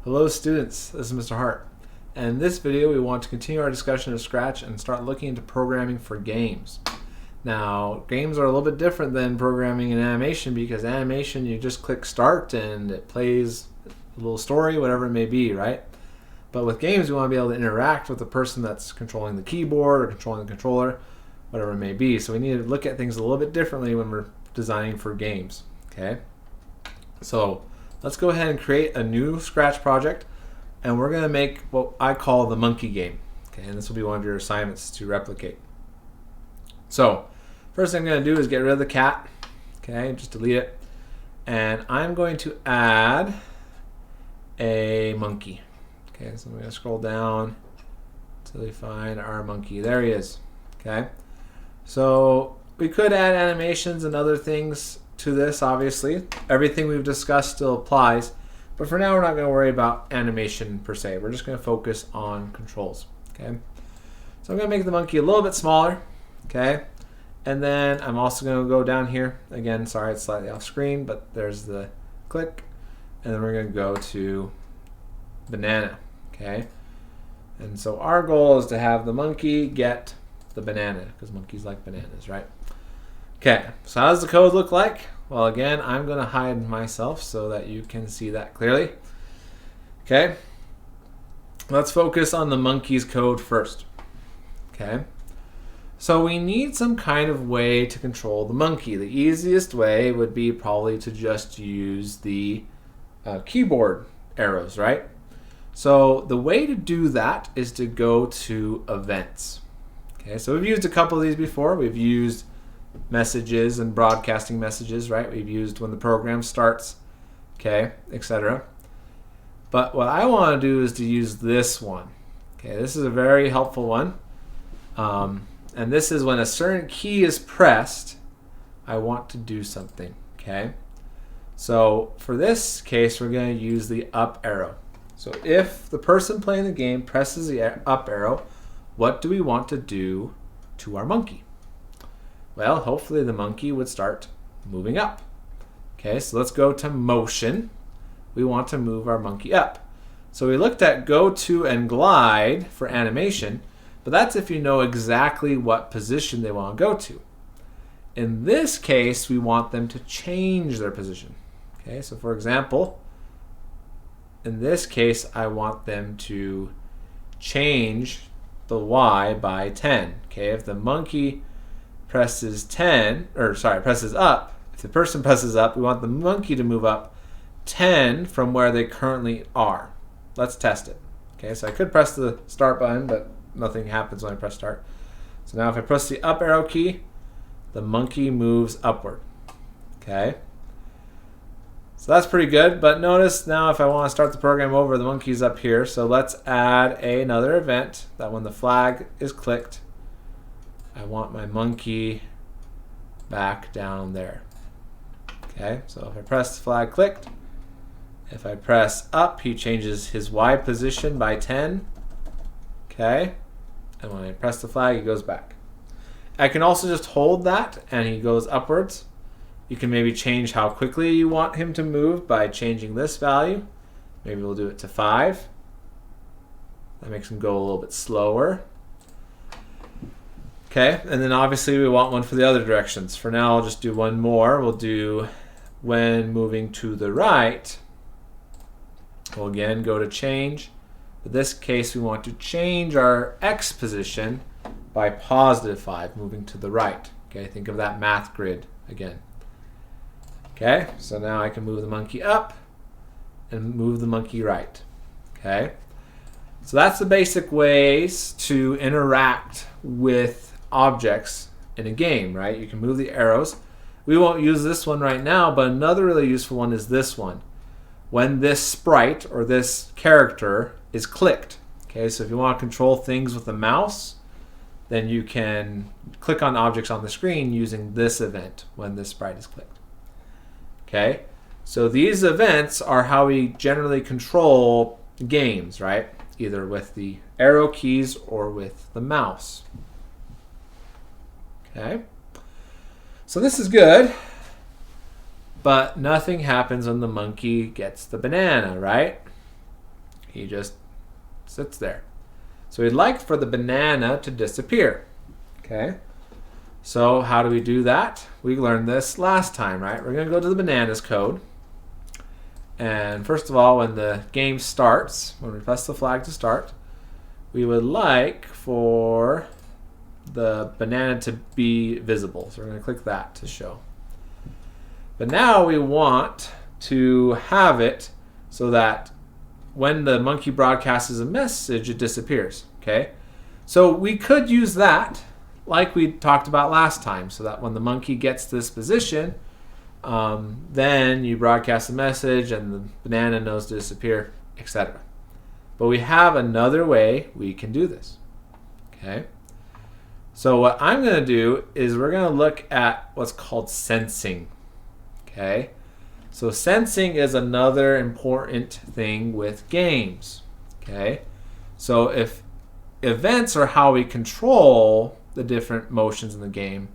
Hello students, this is Mr. Hart. And in this video we want to continue our discussion of Scratch and start looking into programming for games. Now, games are a little bit different than programming in animation because animation you just click start and it plays a little story, whatever it may be, right? But with games we want to be able to interact with the person that's controlling the keyboard or controlling the controller, whatever it may be. So we need to look at things a little bit differently when we're designing for games, okay? So let's go ahead and create a new Scratch project, and we're going to make what I call the monkey game. Okay, and this will be one of your assignments to replicate. So first thing I'm going to do is get rid of the cat. Okay, just delete it. And I'm going to add a monkey. Okay, so I'm going to scroll down until we find our monkey. There he is. Okay, so we could add animations and other things to this, obviously. Everything we've discussed still applies, but for now we're not going to worry about animation per se. We're just going to focus on controls. Okay, so I'm going to make the monkey a little bit smaller. Okay, and then I'm also going to go down here again. Sorry, it's slightly off screen, but there's the click, and then we're going to go to banana. Okay, and so our goal is to have the monkey get the banana because monkeys like bananas, right? Okay, so how does the code look like? Well, again, I'm going to hide myself so that you can see that clearly. Okay, let's focus on the monkey's code first. Okay, so we need some kind of way to control the monkey. The easiest way would be probably to just use the keyboard arrows, right? So the way to do that is to go to events. Okay, so we've used a couple of these before. We've used messages and broadcasting messages, right? We've used when the program starts, okay, etc. But what I want to do is to use this one. Okay, this is a very helpful one. And this is when a certain key is pressed, I want to do something, okay? So for this case, we're going to use the up arrow. So if the person playing the game presses the up arrow, what do we want to do to our monkey? Well, hopefully the monkey would start moving up. Okay, so let's go to motion. We want to move our monkey up. So we looked at go to and glide for animation, but that's if you know exactly what position they want to go to. In this case, we want them to change their position. Okay, so for example, in this case, I want them to change the Y by 10. Okay, if the monkey presses up, if the person presses up, we want the monkey to move up 10 from where they currently are. Let's test it. Okay, so I could press the start button, but nothing happens when I press start. So now if I press the up arrow key, the monkey moves upward. Okay, so that's pretty good, but notice now if I want to start the program over, the monkey's up here. So let's add another event that when the flag is clicked, I want my monkey back down there. Okay, so if I press the flag clicked, if I press up, he changes his Y position by 10. Okay, and when I press the flag, he goes back. I can also just hold that and he goes upwards. You can maybe change how quickly you want him to move by changing this value. Maybe we'll do it to 5. That makes him go a little bit slower. Okay, and then obviously we want one for the other directions. For now, I'll just do one more. We'll do when moving to the right. We'll again go to change. In this case, we want to change our X position by +5, moving to the right. Okay, think of that math grid again. Okay, so now I can move the monkey up and move the monkey right. Okay, so that's the basic ways to interact with objects in a game, right? You can move the arrows. We won't use this one right now, but another really useful one is this one. When this sprite or this character is clicked. Okay, so if you want to control things with the mouse, then you can click on objects on the screen using this event when this sprite is clicked. Okay, so these events are how we generally control games, right? Either with the arrow keys or with the mouse. Okay, so this is good, but nothing happens when the monkey gets the banana, right? He just sits there. So we'd like for the banana to disappear. Okay. So how do we do that? We learned this last time, right? We're going to go to the bananas code. And first of all, when the game starts, when we press the flag to start, we would like for the banana to be visible. So we're going to click that to show. But now we want to have it so that when the monkey broadcasts a message, it disappears. Okay? So we could use that like we talked about last time, so that when the monkey gets this position, then you broadcast a message and the banana knows to disappear, etc. But we have another way we can do this. Okay? So what I'm going to do is we're going to look at what's called sensing. Okay? So sensing is another important thing with games. Okay? So if events are how we control the different motions in the game,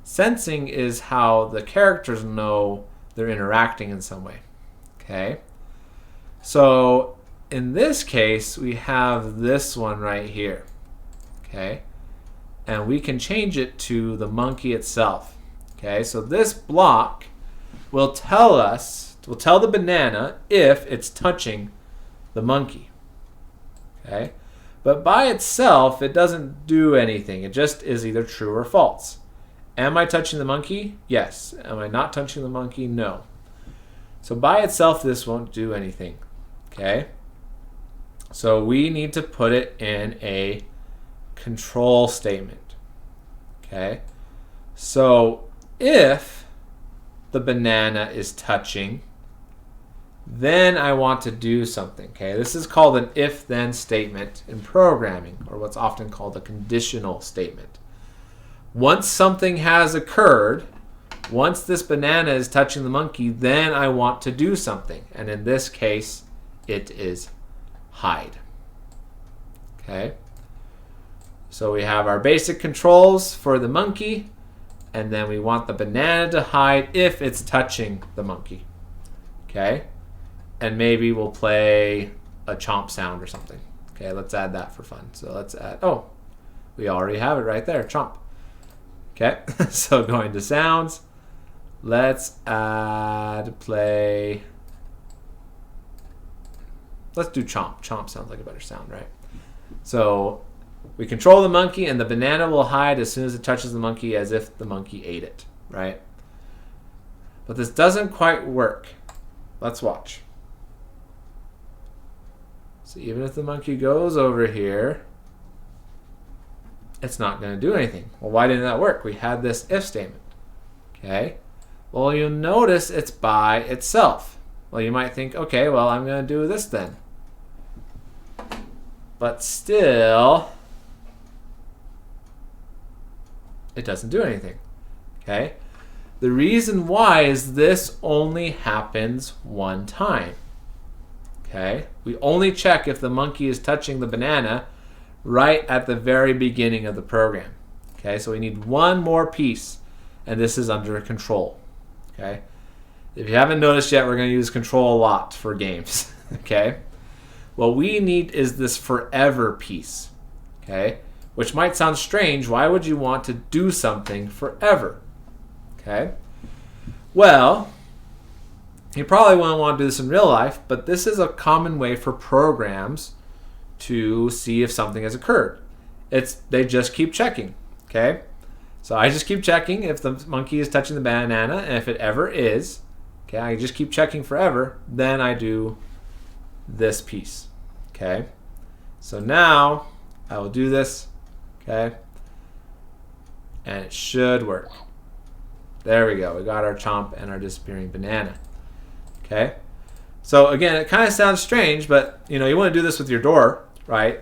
sensing is how the characters know they're interacting in some way. Okay? So in this case, we have this one right here. Okay? And we can change it to the monkey itself. Okay? So this block will tell the banana if it's touching the monkey. Okay? But by itself, it doesn't do anything. It just is either true or false. Am I touching the monkey? Yes. Am I not touching the monkey? No. So by itself, this won't do anything. Okay? So we need to put it in a control statement. Okay? So if the banana is touching, then I want to do something. Okay, this is called an if-then statement in programming, or what's often called a conditional statement. Once something has occurred, once this banana is touching the monkey, then I want to do something. And in this case, it is hide. Okay, so we have our basic controls for the monkey, and then we want the banana to hide if it's touching the monkey. Okay? And maybe we'll play a chomp sound or something. Okay, let's add that for fun. So let's add, oh, we already have it right there, chomp. Okay, so going to sounds, let's add play, let's do chomp. Chomp sounds like a better sound, right? So we control the monkey and the banana will hide as soon as it touches the monkey as if the monkey ate it, right? But this doesn't quite work. Let's watch. So even if the monkey goes over here, it's not going to do anything. Well, why didn't that work? We had this if statement. Okay? Well, you'll notice it's by itself. Well, you might think, okay, well, I'm going to do this then. But still, it doesn't do anything. Okay? The reason why is this only happens one time. Okay? We only check if the monkey is touching the banana right at the very beginning of the program. Okay? So we need one more piece, and this is under control. Okay? If you haven't noticed yet, we're going to use control a lot for games. Okay? What we need is this forever piece. Okay? Which might sound strange. Why would you want to do something forever? Okay? Well, you probably won't want to do this in real life, but this is a common way for programs to see if something has occurred. They just keep checking. Okay? So I just keep checking if the monkey is touching the banana, and if it ever is, okay, I just keep checking forever, then I do this piece. Okay? So now I will do this. Okay? And it should work. There we go. We got our chomp and our disappearing banana. Okay? So again, it kind of sounds strange, but you want to do this with your door, right?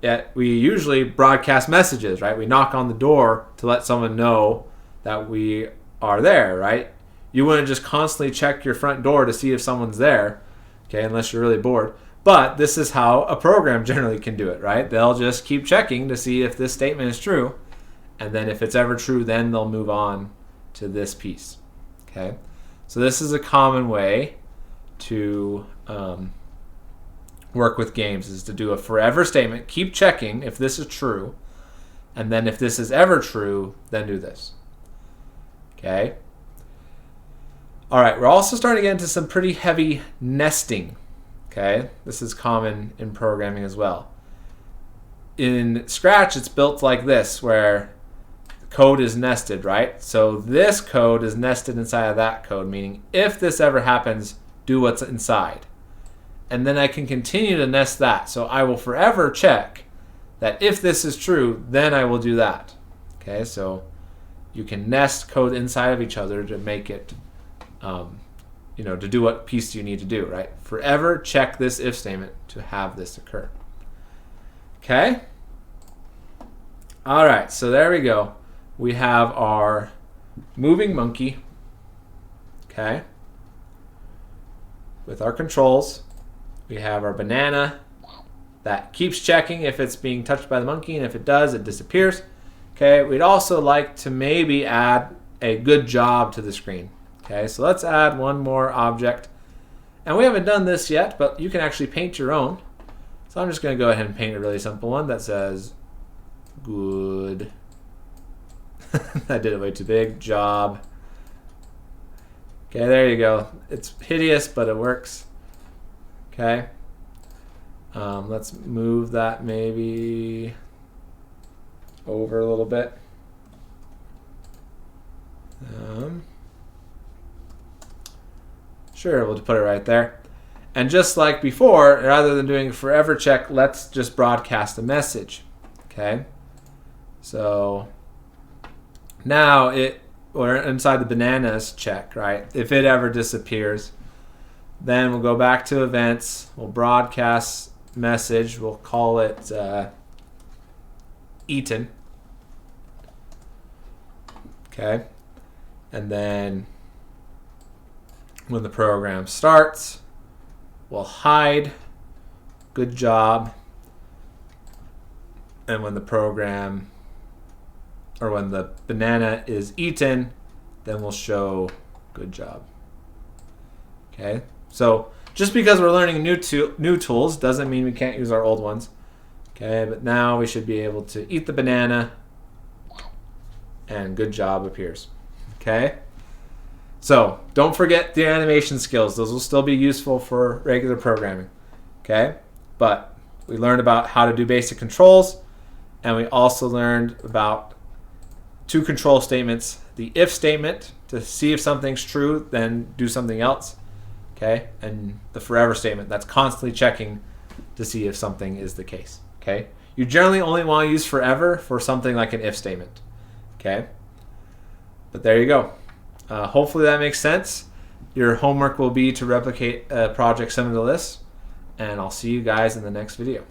Yet we usually broadcast messages, right? We knock on the door to let someone know that we are there, right? You wouldn't just constantly check your front door to see if someone's there, okay, unless you're really bored. But this is how a program generally can do it, right? They'll just keep checking to see if this statement is true, and then if it's ever true, then they'll move on to this piece. Okay, so this is a common way to work with games is to do a forever statement. Keep checking if this is true. And then if this is ever true, then do this. Okay? All right, we're also starting to get into some pretty heavy nesting. Okay? This is common in programming as well. In Scratch, it's built like this, where code is nested, right? So this code is nested inside of that code, meaning if this ever happens, do what's inside. And then I can continue to nest that. So I will forever check that if this is true, then I will do that. Okay, so you can nest code inside of each other to make it, to do what piece you need to do, right? Forever check this if statement to have this occur. Okay? All right, so there we go. We have our moving monkey, okay, with our controls. We have our banana that keeps checking if it's being touched by the monkey, and if it does, it disappears. Okay, we'd also like to maybe add a good job to the screen. Okay, so let's add one more object. And we haven't done this yet, but you can actually paint your own. So I'm just going to go ahead and paint a really simple one that says good. I did it way too big. Job. Okay, there you go. It's hideous, but it works. Okay. Let's move that maybe over a little bit. Sure, we'll put it right there. And just like before, rather than doing forever check, let's just broadcast a message. Okay. So now we're inside the bananas check, right? If it ever disappears, then we'll go back to events. We'll broadcast message. We'll call it eaten. Okay. And then when the program starts, we'll hide good job. And when the program, or when the banana is eaten, then we'll show good job. Okay, so just because we're learning new tools doesn't mean we can't use our old ones. Okay, but now we should be able to eat the banana and good job appears. Okay, so don't forget the animation skills. Those will still be useful for regular programming. Okay, but we learned about how to do basic controls, and we also learned about two control statements. The if statement to see if something's true, then do something else. Okay, and the forever statement that's constantly checking to see if something is the case. Okay, you generally only want to use forever for something like an if statement. Okay, but there you go. Hopefully that makes sense. Your homework will be to replicate a project similar to this, and I'll see you guys in the next video.